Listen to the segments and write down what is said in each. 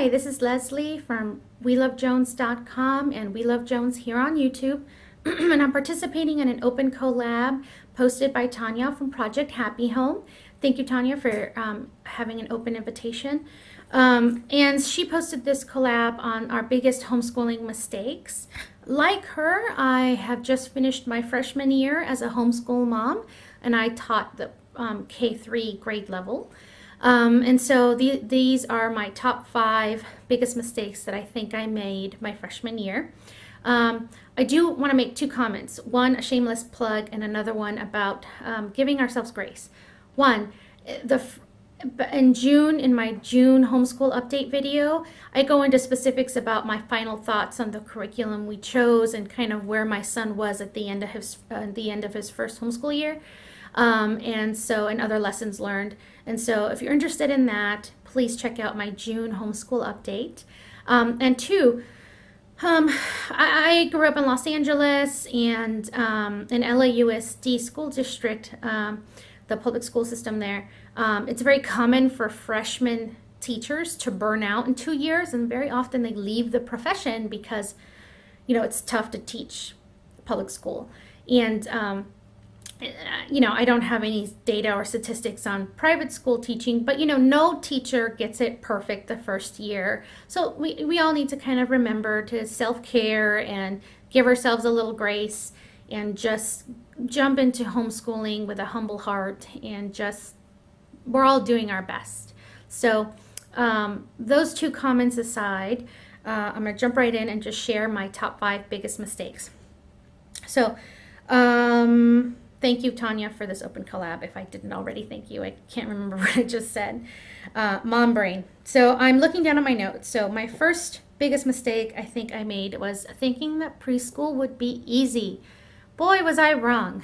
Hi, this is Leslie from WeLoveJones.com and We Love Jones here on YouTube. And I'm participating in an open collab posted by Tanya from Project Happy Home. Thank you, Tanya, for having an open invitation. And she posted this collab on our biggest homeschooling mistakes. Like her, I have just finished my freshman year as a homeschool mom, and I taught the K-3 grade level. And so these are my top 5 biggest mistakes that I think I made my freshman year. I do want to make 2 comments. One, a shameless plug, and another one about giving ourselves grace. One, in June, in my June homeschool update video, I go into specifics about my final thoughts on the curriculum we chose and kind of where my son was at the end of his first homeschool year. And other lessons learned. And so if you're interested in that, please check out my June homeschool update. And 2, I grew up in Los Angeles and in LAUSD school district, the public school system there. It's very common for freshman teachers to burn out in 2 years, and very often they leave the profession because, it's tough to teach public school. And I don't have any data or statistics on private school teaching, but no teacher gets it perfect the first year. So we all need to kind of remember to self-care and give ourselves a little grace and just jump into homeschooling with a humble heart and we're all doing our best. So those 2 comments aside, I'm going to jump right in and just share my top 5 biggest mistakes. So, thank you, Tanya, for this open collab. If I didn't already thank you, I can't remember what I just said. Mom brain. So I'm looking down at my notes. So my first biggest mistake I think I made was thinking that preschool would be easy. Boy, was I wrong.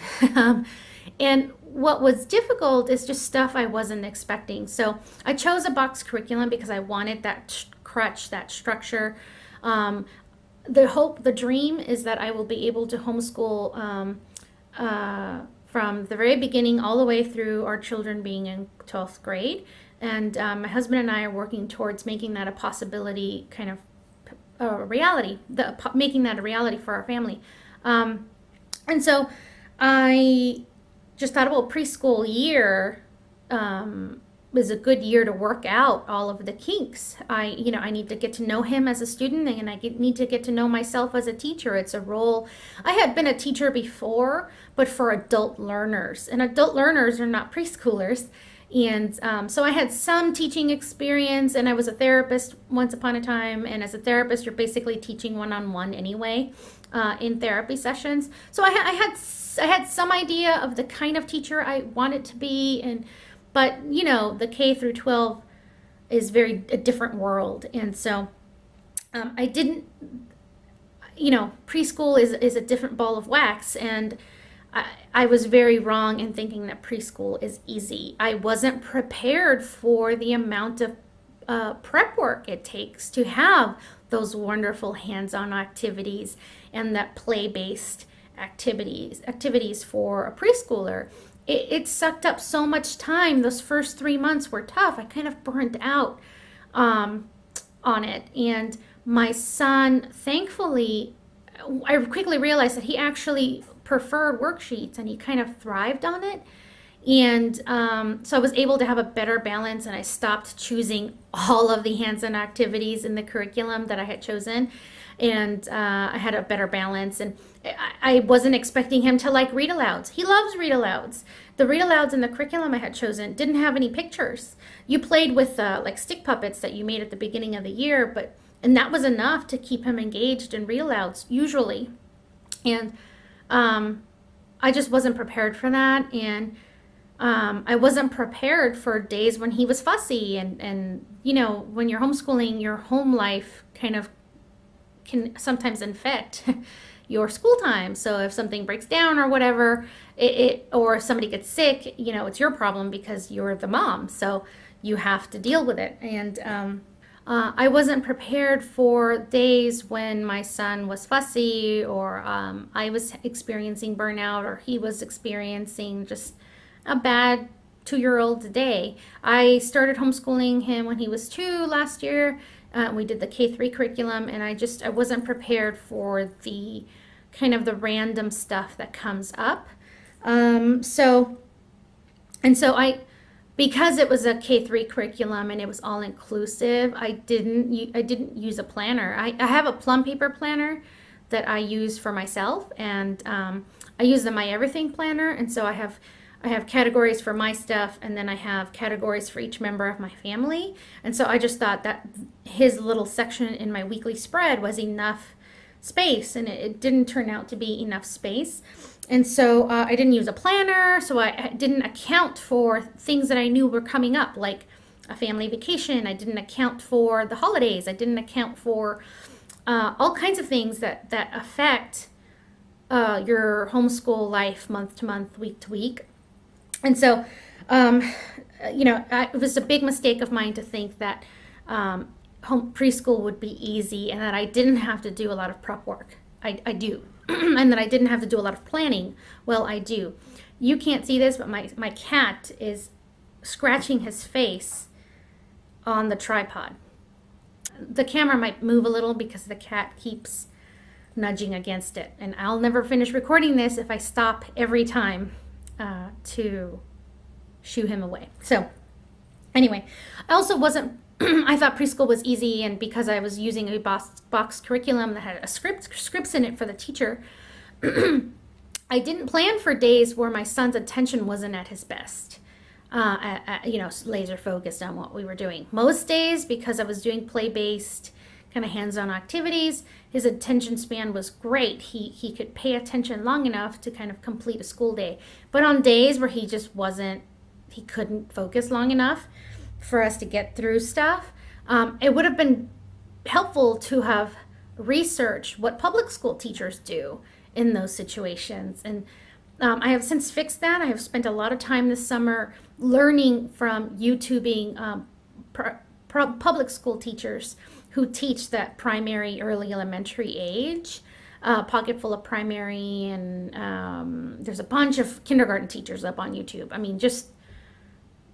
And what was difficult is just stuff I wasn't expecting. So I chose a box curriculum because I wanted that crutch, that structure. The dream is that I will be able to homeschool from the very beginning all the way through our children being in 12th grade. And my husband and I are working towards making that a possibility, kind of a reality, making that a reality for our family. And so I just thought, well, preschool year was a good year to work out all of the kinks. I need to get to know him as a student, and I need to get to know myself as a teacher. It's a role. I had been a teacher before, but for adult learners, and adult learners are not preschoolers. And so I had some teaching experience, and I was a therapist once upon a time. And as a therapist, you're basically teaching one-on-one anyway in therapy sessions. So I had some idea of the kind of teacher I wanted to be, but the K through 12 is a different world. And so I didn't, preschool is a different ball of wax. And I was very wrong in thinking that preschool is easy. I wasn't prepared for the amount of prep work it takes to have those wonderful hands-on activities and that play-based activities for a preschooler. It sucked up so much time. Those first 3 months were tough. I kind of burnt out on it. And my son, thankfully, I quickly realized that he actually preferred worksheets and he kind of thrived on it. And so I was able to have a better balance, and I stopped choosing all of the hands-on activities in the curriculum that I had chosen. And I had a better balance, and I wasn't expecting him to like read-alouds. He loves read-alouds. The read-alouds in the curriculum I had chosen didn't have any pictures. You played with like stick puppets that you made at the beginning of the year, and that was enough to keep him engaged in read-alouds usually. And I just wasn't prepared for that, and I wasn't prepared for days when he was fussy, and when you're homeschooling, your home life kind of can sometimes infect your school time. So if something breaks down or whatever, or if somebody gets sick, it's your problem because you're the mom. So you have to deal with it. And I wasn't prepared for days when my son was fussy, or I was experiencing burnout, or he was experiencing just a bad 2-year-old day. I started homeschooling him when he was 2 last year, We did the K-3 curriculum, and I wasn't prepared for the kind of the random stuff that comes up. Because it was a K-3 curriculum and it was all inclusive, I didn't use a planner. I have a plum paper planner that I use for myself, and I use the My Everything planner, and so I have categories for my stuff, and then I have categories for each member of my family. And so I just thought that his little section in my weekly spread was enough space, and it didn't turn out to be enough space. And so I didn't use a planner, so I didn't account for things that I knew were coming up, like a family vacation. I didn't account for the holidays. I didn't account for all kinds of things that affect your homeschool life month to month, week to week. And so, it was a big mistake of mine to think that preschool would be easy and that I didn't have to do a lot of prep work. I do. And that I didn't have to do a lot of planning. Well, I do. You can't see this, but my cat is scratching his face on the tripod. The camera might move a little because the cat keeps nudging against it. And I'll never finish recording this if I stop every time to shoo him away. So anyway, I also wasn't I thought preschool was easy, and because I was using a box curriculum that had scripts in it for the teacher, I didn't plan for days where my son's attention wasn't at his best, laser focused on what we were doing. Most days, because I was doing play-based kind of hands-on activities, his attention span was great. He could pay attention long enough to kind of complete a school day. But on days where he couldn't focus long enough for us to get through stuff, it would have been helpful to have researched what public school teachers do in those situations. And I have since fixed that. I have spent a lot of time this summer learning from YouTubing public school teachers who teach that primary, early elementary age, pocket full of primary, and there's a bunch of kindergarten teachers up on YouTube. I mean, just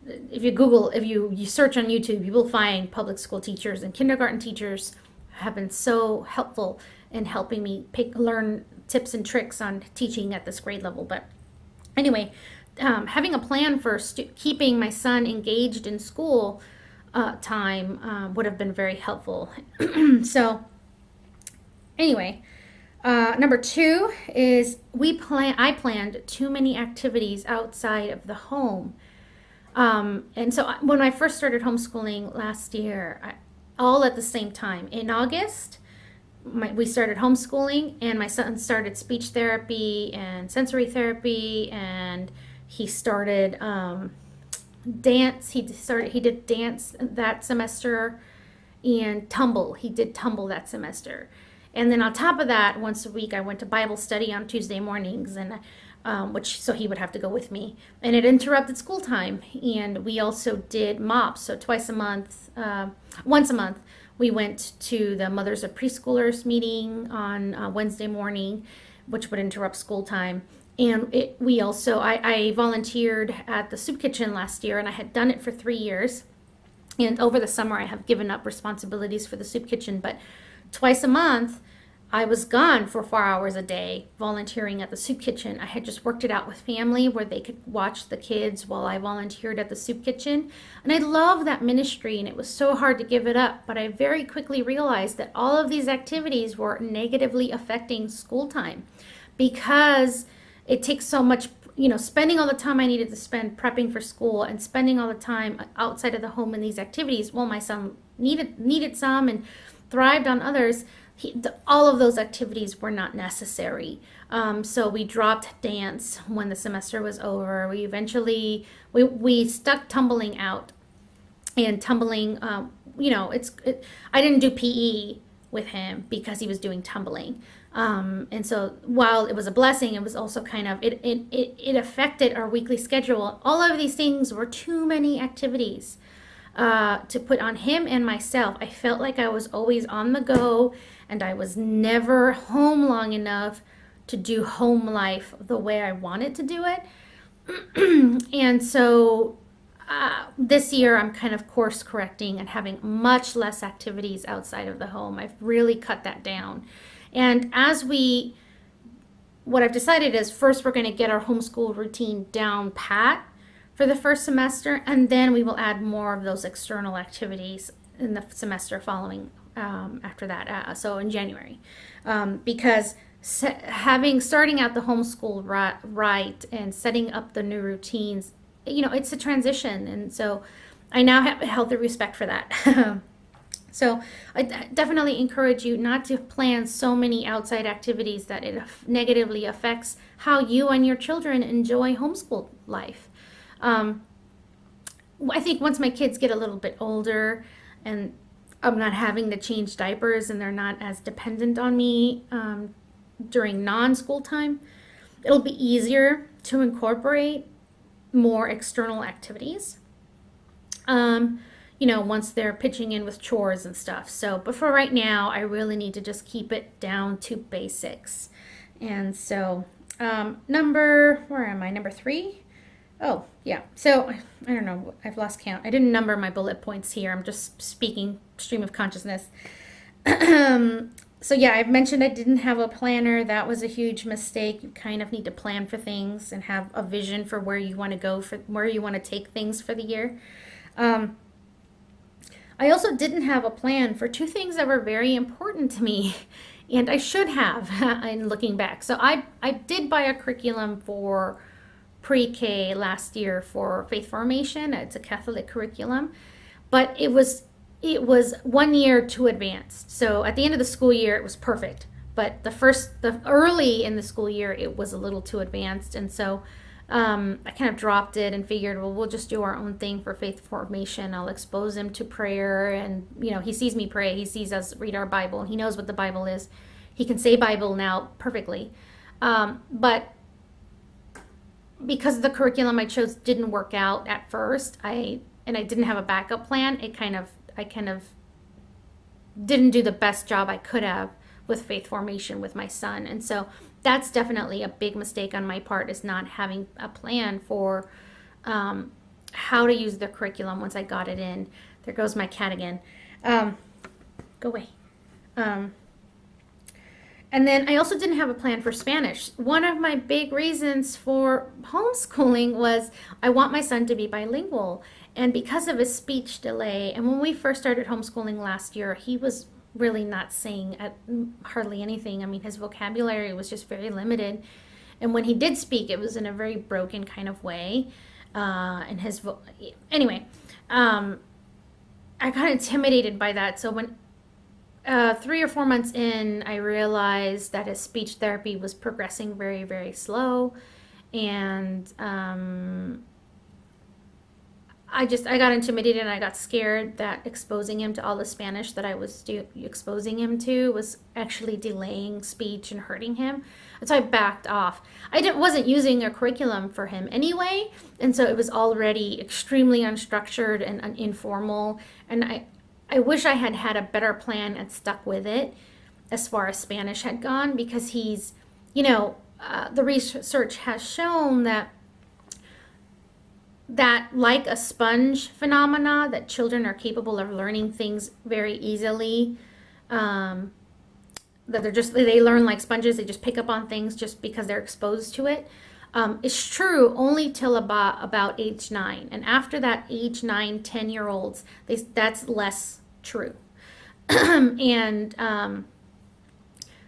if you search on YouTube, you will find public school teachers, and kindergarten teachers have been so helpful in helping me learn tips and tricks on teaching at this grade level. But anyway, having a plan for keeping my son engaged in school time would have been very helpful. So anyway, number 2 is I planned too many activities outside of the home. And so when I first started homeschooling last year, all at the same time, in August, we started homeschooling, and my son started speech therapy and sensory therapy, and he started dance. He did dance that semester, and tumble. He did tumble that semester. And then on top of that, once a week, I went to Bible study on Tuesday mornings, and so he would have to go with me, and it interrupted school time. And we also did MOPS, so once a month, we went to the Mothers of Preschoolers meeting on Wednesday morning, which would interrupt school time. And I volunteered at the soup kitchen last year, and I had done it for 3 years. And over the summer, I have given up responsibilities for the soup kitchen, but twice a month, I was gone for 4 hours a day volunteering at the soup kitchen. I had just worked it out with family where they could watch the kids while I volunteered at the soup kitchen. And I love that ministry, and it was so hard to give it up. But I very quickly realized that all of these activities were negatively affecting school time, because it takes so much, spending all the time I needed to spend prepping for school and spending all the time outside of the home in these activities. Well, my son needed some and thrived on others. All of those activities were not necessary. So we dropped dance when the semester was over. We eventually, we stuck tumbling out. And tumbling, I didn't do PE with him because he was doing tumbling. And so while it was a blessing, it was also kind of, it affected our weekly schedule. All of these things were too many activities to put on him and myself. I felt like I was always on the go, and I was never home long enough to do home life the way I wanted to do it. And so this year I'm kind of course correcting and having much less activities outside of the home. I've really cut that down. And what I've decided is first we're going to get our homeschool routine down pat for the first semester, and then we will add more of those external activities in the semester following after that, so in January. Because starting out the homeschool right and setting up the new routines, it's a transition, and so I now have a healthy respect for that. So I definitely encourage you not to plan so many outside activities that it negatively affects how you and your children enjoy homeschool life. I think once my kids get a little bit older and I'm not having to change diapers and they're not as dependent on me during non-school time, it'll be easier to incorporate more external activities. Once they're pitching in with chores and stuff. So, but for right now, I really need to just keep it down to basics. And so, where am I? Number 3? Oh, yeah. So, I don't know. I've lost count. I didn't number my bullet points here. I'm just speaking stream of consciousness. So, yeah, I've mentioned I didn't have a planner. That was a huge mistake. You kind of need to plan for things and have a vision for where you want to go, for where you want to take things for the year. I also didn't have a plan for 2 things that were very important to me, and I should have in looking back. So I did buy a curriculum for pre-K last year for faith formation. It's a Catholic curriculum, but it was 1 year too advanced. So at the end of the school year, it was perfect, but the early in the school year, it was a little too advanced, and so I kind of dropped it and figured, well, we'll just do our own thing for faith formation. I'll expose him to prayer, and he sees me pray, he sees us read our Bible, and he knows what the Bible is. He can say Bible now perfectly, but because the curriculum I chose didn't work out at first, I didn't have a backup plan. I kind of didn't do the best job I could have with faith formation with my son, and so that's definitely a big mistake on my part, is not having a plan for how to use the curriculum once I got it in. There goes my cat again. Go away. And then I also didn't have a plan for Spanish. One of my big reasons for homeschooling was I want my son to be bilingual. And because of his speech delay, and when we first started homeschooling last year, he was really not saying hardly anything. I mean, his vocabulary was just very limited, and when he did speak, it was in a very broken kind of way. Anyway, I got intimidated by that. So when 3 or 4 months in, I realized that his speech therapy was progressing very, very slow, and I got intimidated, and I got scared that exposing him to all the Spanish that I was exposing him to was actually delaying speech and hurting him. And so I backed off. Wasn't using a curriculum for him anyway, and so it was already extremely unstructured and informal. And I wish I had had a better plan and stuck with it as far as Spanish had gone, because he's, the research has shown that like a sponge phenomena, that children are capable of learning things very easily, that they learn like sponges. They just pick up on things just because they're exposed to it. It's true only till about age 9, and after that, age 9, 10-year-olds, that's less true. And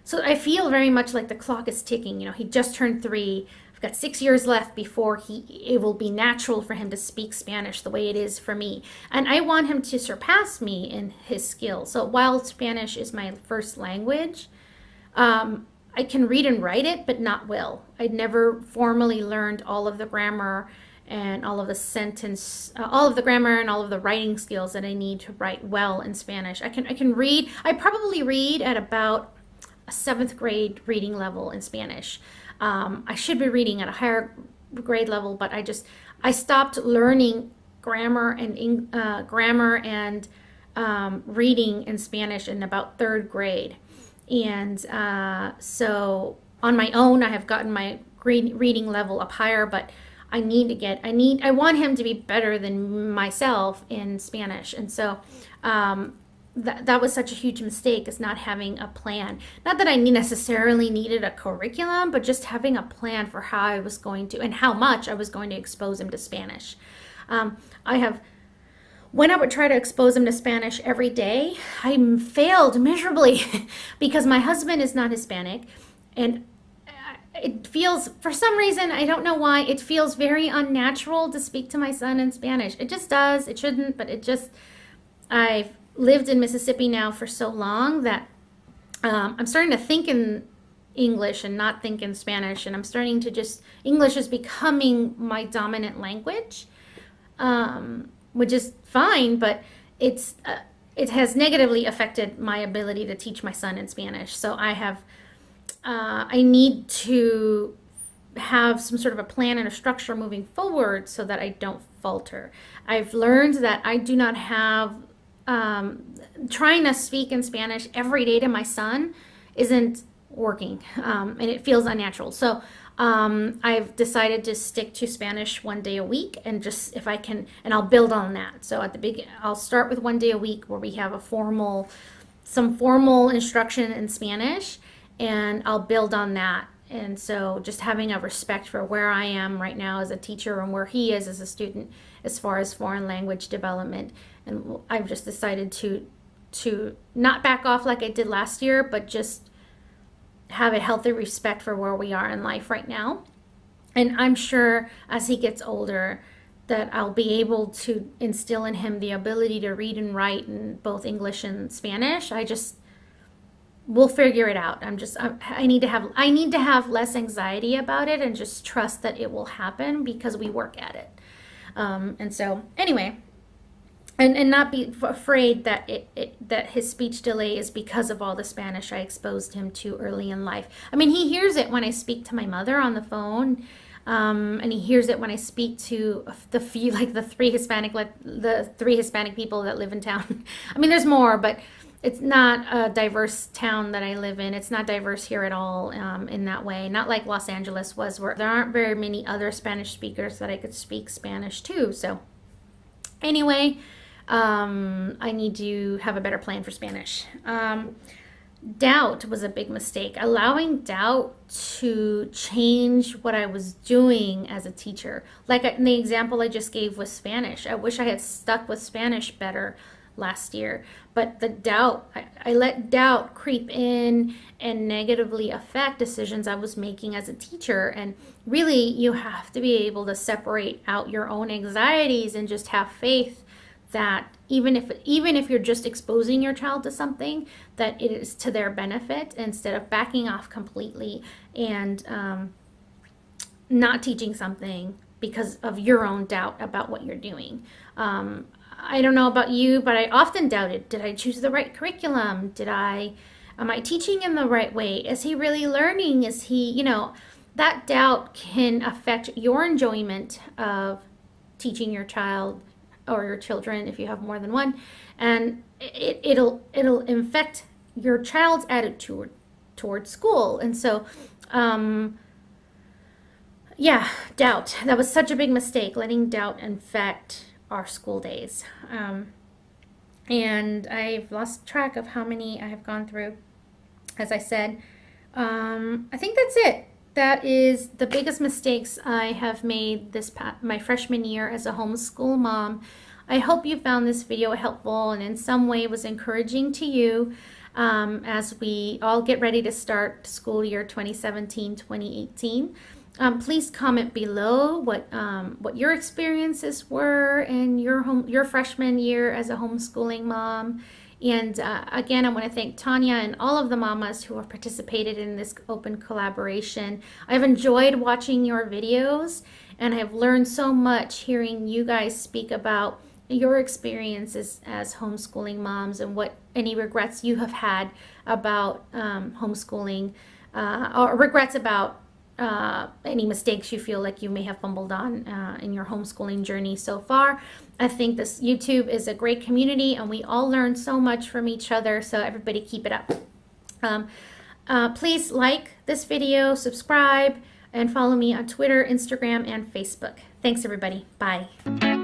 so I feel very much like the clock is ticking. He just turned 3. I've got 6 years left before it will be natural for him to speak Spanish the way it is for me. And I want him to surpass me in his skills. So while Spanish is my first language, I can read and write it, but not well. I'd never formally learned all of the grammar and all of the grammar and all of the writing skills that I need to write well in Spanish. I can read. I probably read at about a 7th grade reading level in Spanish. I should be reading at a higher grade level, but I stopped learning grammar and reading in Spanish in about 3rd grade. And so on my own, I have gotten my reading level up higher, but I want him to be better than myself in Spanish. And so that was such a huge mistake, is not having a plan. Not that I necessarily needed a curriculum, but just having a plan for how I was going to, and how much I was going to expose him to Spanish. When I would try to expose him to Spanish every day, I failed miserably because my husband is not Hispanic, and it feels, for some reason, I don't know why, it feels very unnatural to speak to my son in Spanish. It just does. It shouldn't, but I've lived in Mississippi now for so long that I'm starting to think in English and not think in Spanish, and I'm starting to English is becoming my dominant language, which is fine, but it has negatively affected my ability to teach my son in Spanish. So I need to have some sort of a plan and a structure moving forward so that I don't falter. I've learned that I do not have, trying to speak in Spanish every day to my son isn't working, and it feels unnatural. So I've decided to stick to Spanish 1 day a week, and just, if I can, and I'll build on that. So I'll start with 1 day a week where we have some formal instruction in Spanish, and I'll build on that. And so just having a respect for where I am right now as a teacher and where he is as a student as far as foreign language development. And I've just decided to not back off like I did last year, but just have a healthy respect for where we are in life right now. And I'm sure as he gets older that I'll be able to instill in him the ability to read and write in both English and Spanish. We'll figure it out. I need to have less anxiety about it and just trust that it will happen because we work at it. And so anyway, and not be afraid that that his speech delay is because of all the Spanish I exposed him to early in life. I mean, he hears it when I speak to my mother on the phone, and he hears it when I speak to the three Hispanic people that live in town. I mean, there's more, but it's not a diverse town that I live in. It's not diverse here at all, in that way. Not like Los Angeles was, where there aren't very many other Spanish speakers that I could speak Spanish to. So anyway, I need to have a better plan for Spanish. Doubt was a big mistake. Allowing doubt to change what I was doing as a teacher. Like in the example I just gave with Spanish. I wish I had stuck with Spanish better last year, but the doubt, I let doubt creep in and negatively affect decisions I was making as a teacher. And really, you have to be able to separate out your own anxieties and just have faith that even if you're just exposing your child to something, that it is to their benefit, instead of backing off completely and not teaching something because of your own doubt about what you're doing. I don't know about you, but I often doubted, did I choose the right curriculum? Am I teaching in the right way? Is he really learning? Is he, that doubt can affect your enjoyment of teaching your child or your children if you have more than one. And it'll affect your child's attitude towards school. And so, yeah, doubt. That was such a big mistake, letting doubt infect our school days. And I've lost track of how many I have gone through. As I said, I think that's it. That is the biggest mistakes I have made my freshman year as a homeschool mom. I hope you found this video helpful and in some way was encouraging to you as we all get ready to start school year 2017-2018. Please comment below what your experiences were in your freshman year as a homeschooling mom. And again, I want to thank Tanya and all of the mamas who have participated in this open collaboration. I've enjoyed watching your videos, and I've learned so much hearing you guys speak about your experiences as homeschooling moms and what any regrets you have had about homeschooling, or regrets about any mistakes you feel like you may have fumbled on in your homeschooling journey so far. I think this YouTube is a great community and we all learn so much from each other, so everybody keep it up. Please like this video, subscribe, and follow me on Twitter, Instagram, and Facebook. Thanks, everybody. Bye.